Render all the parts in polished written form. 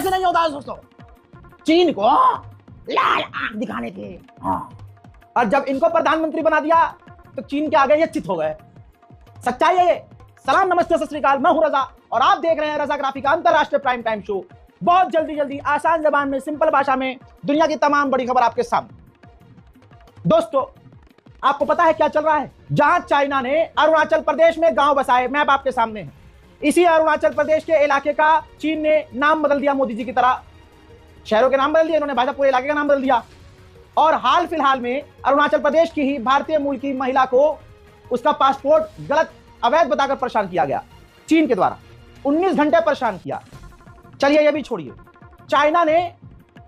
से नहीं होता है दोस्तों, चीन को लाल आंख दिखाने के। हाँ, और जब इनको प्रधानमंत्री बना दिया तो चीन के आगे ये चित हो गए। सच्चाई है ये। सलाम, नमस्ते, सत श्री अकाल, मैं हूं रजा और आप देख रहे हैं रजा ग्राफी का अंतरराष्ट्रीय प्राइम टाइम शो। बहुत जल्दी आसान जबान में, सिंपल भाषा में दुनिया की तमाम बड़ी खबर आपके सामने। दोस्तों, आपको पता है क्या चल रहा है? जहां चाइना ने अरुणाचल प्रदेश में गांव बसाए, मैप आपके सामने है। इसी अरुणाचल प्रदेश के इलाके का चीन ने नाम बदल दिया मोदी जी की तरह। शहरों के नाम बदल दिए इन्होंने, भाजपा पूरे इलाके का नाम बदल दिया। और हाल फिलहाल में अरुणाचल प्रदेश की ही भारतीय मूल की महिला को उसका पासपोर्ट गलत, अवैध बताकर परेशान किया गया चीन के द्वारा। 19 घंटे परेशान किया। चलिए ये भी छोड़िए, चाइना ने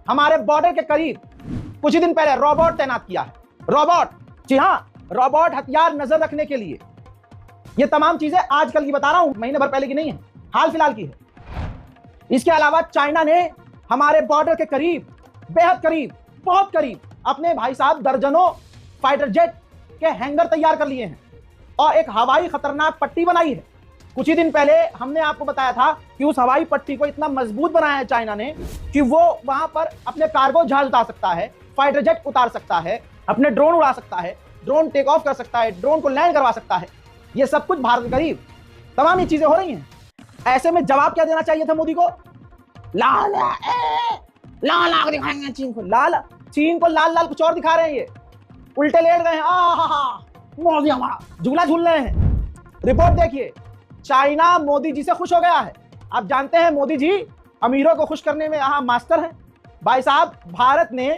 हमारे बॉर्डर के करीब कुछ ही दिन पहले रोबोट तैनात किया है। रोबोट, जी हां, रोबोट हथियार नजर रखने के लिए। ये तमाम चीजें आजकल की बता रहा हूं, महीने भर पहले की नहीं है, हाल फिलहाल की है। इसके अलावा चाइना ने हमारे बॉर्डर के करीब, बेहद करीब, बहुत करीब अपने भाई साहब दर्जनों फाइटर जेट के हैंगर तैयार कर लिए हैं और एक हवाई खतरनाक पट्टी बनाई है। कुछ ही दिन पहले हमने आपको बताया था कि उस हवाई पट्टी को इतना मजबूत बनाया है चाइना ने कि वो वहां पर अपने कार्गो जहाज उतार सकता है, फाइटर जेट उतार सकता है, अपने ड्रोन उड़ा सकता है, ड्रोन टेक ऑफ कर सकता है, ड्रोन को लैंड करवा सकता है। ये सब कुछ भारत के करीब तमाम ये चीजें हो रही हैं। ऐसे में जवाब क्या देना चाहिए था मोदी को? लाल आंख दिखाएंगे चीन को। चीन को लाल कुछ और दिखा रहे हैं। ये उल्टे लेट गए हैं। मोदी हमारा झूला झूल रहे हैं। रिपोर्ट देखिए, चाइना मोदी जी से खुश हो गया है। आप जानते हैं मोदी जी अमीरों को खुश करने में यहाँ मास्टर हैं। भाई साहब, भारत ने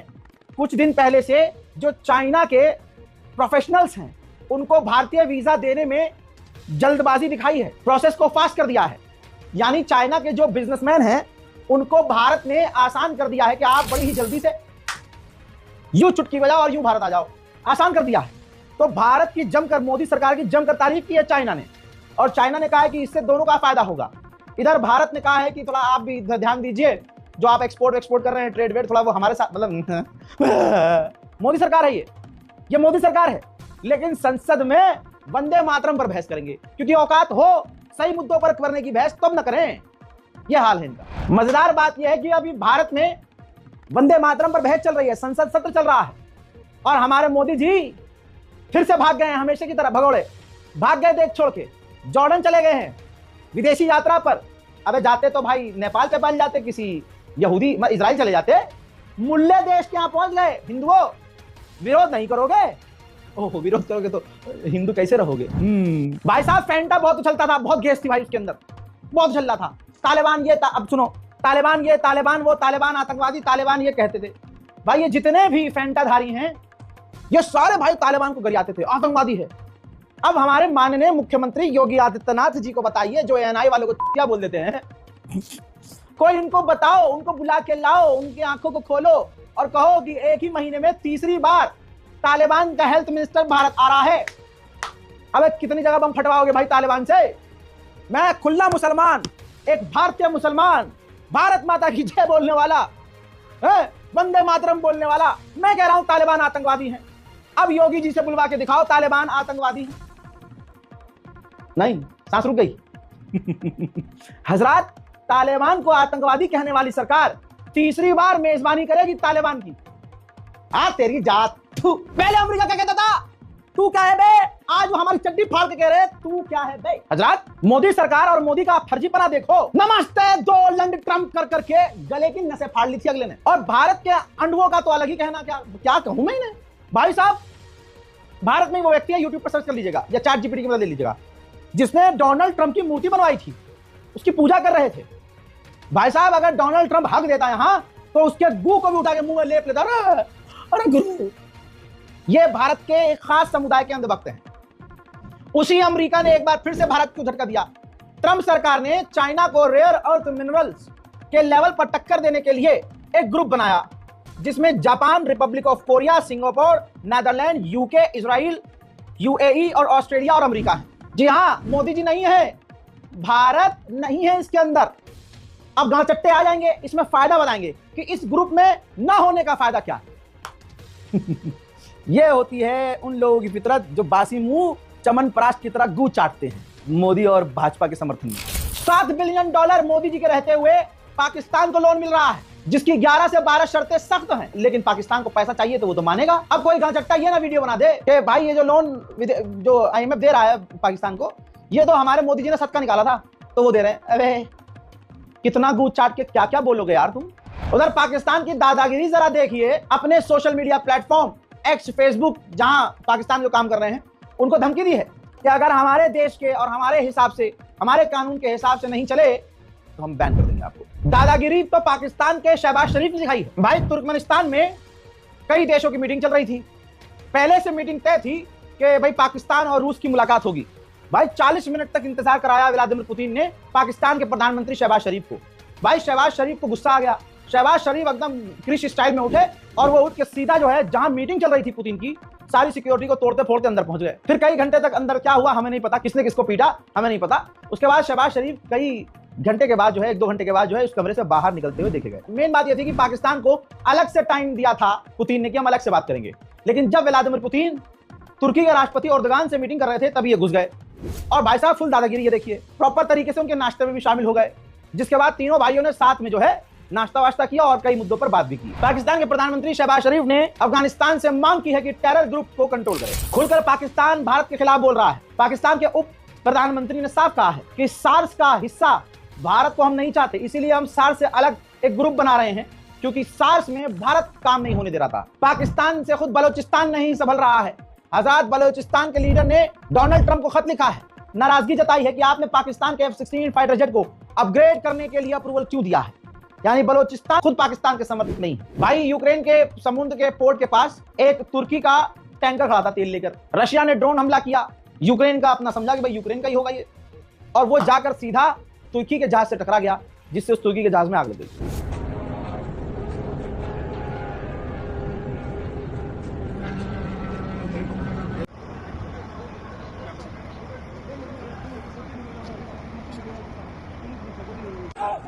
कुछ दिन पहले से जो चाइना के प्रोफेशनल्स हैं उनको भारतीय वीजा देने में जल्दबाजी दिखाई है, प्रोसेस को फास्ट कर दिया है। यानी चाइना के जो बिजनेसमैन हैं उनको भारत ने आसान कर दिया है कि आप बड़ी ही जल्दी से यूं चुटकी बजाओ और यूं भारत आ जाओ, आसान कर दिया है। तो भारत की जमकर, मोदी सरकार की जमकर तारीफ की है चाइना ने, और चाइना ने कहा है कि इससे दोनों का फायदा होगा। इधर भारत ने कहा है कि थोड़ा आप भी ध्यान दीजिए, जो आप एक्सपोर्ट कर रहे हैं, ट्रेड वेड, थोड़ा वो हमारे साथ, मतलब मोदी सरकार है ये मोदी सरकार है। लेकिन संसद में वंदे मातरम पर बहस करेंगे, क्योंकि औकात हो सही मुद्दों पर करने की बहस तब न करें। यह हाल है इनका। मजेदार बात यह है कि अभी भारत में वंदे मातरम पर बहस चल रही है, संसद सत्र चल रहा है, और हमारे मोदी जी फिर से भाग गए हैं, हमेशा की तरह भगोड़े भाग गए देश छोड़ के, जॉर्डन चले गए हैं विदेशी यात्रा पर। अबे जाते तो भाई नेपाल पे पहुंच जाते, किसी यहूदी इजराइल चले जाते। मुल्ले देश के यहां पहुंच गए। हिंदुओं, विरोध नहीं करोगे? ओह, विरोध करोगे तो हिंदू कैसे रहोगे? भाई साहब, फैंटा बहुत उछलता था, बहुत गैस थी भाई उसके अंदर, बहुत उछल था। तालिबान ये अब सुनो, तालिबान ये, तालिबान वो, तालिबान आतंकवादी, तालिबान ये कहते थे। भाई ये जितने भी फैंटाधारी हैं ये सारे भाई तालिबान को गरियाते थे, आतंकवादी है। अब हमारे माननीय मुख्यमंत्री योगी आदित्यनाथ जी को बताइए, जो एएनआई वालों को क्या बोल देते हैं, कोई इनको बताओ, उनको बुला के लाओ, उनकी आंखों को खोलो और कहो कि एक ही महीने में तीसरी बार तालिबान का हेल्थ मिनिस्टर भारत आ रहा है। अब कितनी जगह बम फटवाओगे भाई तालिबान से? मैं खुला मुसलमान, एक भारतीय मुसलमान, भारत माता की जय बोलने वाला, वंदे मातरम बोलने वाला, मैं कह रहा हूं तालिबान आतंकवादी हैं। अब योगी जी से बुलवा के दिखाओ तालिबान आतंकवादी हैं। नहीं, सांस रुक गई। हजरात, तालिबान को आतंकवादी कहने वाली सरकार तीसरी बार मेजबानी करेगी तालिबान की। तेरी जात। पहले अमेरिका क्या कहता था, तू क्या है बे? आज वो हमारी चड्डी फाड़ के कह रहे तू क्या है बे। हजरात, मोदी सरकार और मोदी का फर्जीपना देखो। नमस्ते डोनाल्ड ट्रंप कर करके गले की नसें फाड़ ली थी अगले ने। और भारत के अंडुओं का तो अलग ही कहना, क्या कहूं मैं इन्हें। भाई साहब, भारत में वो व्यक्ति है, यूट्यूब पर सर्च कर लीजिएगा या चैट जीपीटी की मदद ले लीजिएगा, जिसने डोनाल्ड ट्रंप की मूर्ति बनवाई थी, उसकी पूजा कर रहे थे। भाई साहब, अगर डोनाल्ड ट्रंप हक देता है यहां, तो उसके गू को भी उठा के मुंह में लेप लेता। अरे गुरु, ये भारत के एक खास समुदाय के अंधभक्त हैं। उसी अमेरिका ने एक बार फिर से भारत को झटका दिया। ट्रंप सरकार ने चाइना को रेयर अर्थ मिनरल्स के लेवल पर टक्कर देने के लिए एक ग्रुप बनाया, जिसमें Japan, Republic of Korea, Singapore, Netherland, UK, Israel, UAE और ऑस्ट्रेलिया और अमेरिका है। जी हां, मोदी जी नहीं है, भारत नहीं है इसके अंदर। अब गांव चट्टे आ जाएंगे, इसमें फायदा बताएंगे कि इस ग्रुप में ना होने का फायदा क्या है। ये होती है उन लोगों की फितरत जो बासी मुंह चमनप्राश की तरह गू चाटते हैं मोदी और भाजपा के समर्थन में। $7 बिलियन मोदी जी के रहते हुए पाकिस्तान को लोन मिल रहा है जिसकी 11 से 12 शर्तें सख्त हैं, लेकिन पाकिस्तान को पैसा चाहिए तो वो तो मानेगा। अब कोई गांचट्टा ये ना वीडियो बना दे कि भाई ये जो लोन जो IMF दे रहा है पाकिस्तान को, ये तो हमारे मोदी जी ने सदका निकाला था तो वो दे रहे हैं। अबे कितना गूंज चाट के क्या क्या बोलोगे यार तुम। उधर पाकिस्तान की दादागिरी जरा देखिए। अपने social media platform x, Facebook, जहां पाकिस्तान जो काम कर रहे हैं, उनको धमकी दी है कि अगर हमारे देश के और हमारे हिसाब से, हमारे कानून के हिसाब से नहीं चले तो हम बैन कर देंगे आपको। दादागिरी तो पाकिस्तान के शहबाज शरीफ ने दिखाई है। भाई तुर्कमेनिस्तान में कई देशों की मीटिंग चल रही थी, पहले से मीटिंग तय थी कि भाई पाकिस्तान और रूस की मुलाकात होगी। भाई 40 मिनट तक इंतजार कराया व्लादिमीर पुतिन ने पाकिस्तान के प्रधानमंत्री शहबाज शरीफ को। भाई शहबाज शरीफ को गुस्सा आ गया। शहबाज शरीफ एकदम क्रिश स्टाइल में उठे और वो उठ के सीधा जो है जहां मीटिंग चल रही थी पुतिन की, सारी सिक्योरिटी को तोड़ते फोड़ते अंदर पहुंच गए। फिर कई घंटे तक अंदर क्या हुआ हमें नहीं पता, किसने किसको पीटा हमें नहीं पता। उसके बाद शहबाज शरीफ कई घंटे के बाद जो है, 1-2 घंटे के बाद जो है, उस कमरे से बाहर निकलते हुए देखे गए। मेन बात यह थी कि पाकिस्तान को अलग से टाइम दिया था पुतिन ने कि हम अलग से बात करेंगे, लेकिन जब व्लादिमीर पुतिन तुर्की के राष्ट्रपति एर्दोगान से मीटिंग कर रहे थे तब ये घुस गए और भाई साहब फुल दादागिरी। ये देखिए प्रॉपर तरीके से उनके नाश्ते में भी शामिल हो गए, जिसके बाद तीनों भाइयों ने साथ में जो है नाश्ता वाश्ता किया और कई मुद्दों पर बात भी की। पाकिस्तान के प्रधानमंत्री शहबाज शरीफ ने अफगानिस्तान से मांग की है कि टेरर ग्रुप को कंट्रोल करे। खुलकर पाकिस्तान भारत के खिलाफ बोल रहा है। पाकिस्तान के उप प्रधानमंत्री ने साफ कहा है कि सार्स का हिस्सा भारत को हम नहीं चाहते, इसीलिए हम सार्स से अलग एक ग्रुप बना रहे हैं, क्योंकि सार्स में भारत काम नहीं होने दे रहा था। पाकिस्तान से खुद बलोचिस्तान नहीं संभल रहा है। आजाद बलोचिस्तान के लीडर ने डोनाल्ड ट्रंप को खत लिखा है, नाराजगी जताई है कि आपने पाकिस्तान के F-16 फाइटर जेट को अपग्रेड करने के लिए अप्रूवल क्यों दिया है। यानी बलोचिस्तान खुद पाकिस्तान के समर्थित नहीं है। भाई यूक्रेन के समुद्र के पोर्ट के पास एक तुर्की का टैंकर खड़ा था तेल लेकर, रशिया ने ड्रोन हमला किया, यूक्रेन का अपना समझा कि भाई यूक्रेन का ही होगा ये, और वो जाकर सीधा तुर्की के जहाज से टकरा गया, जिससे उस तुर्की के जहाज में आग लग गई।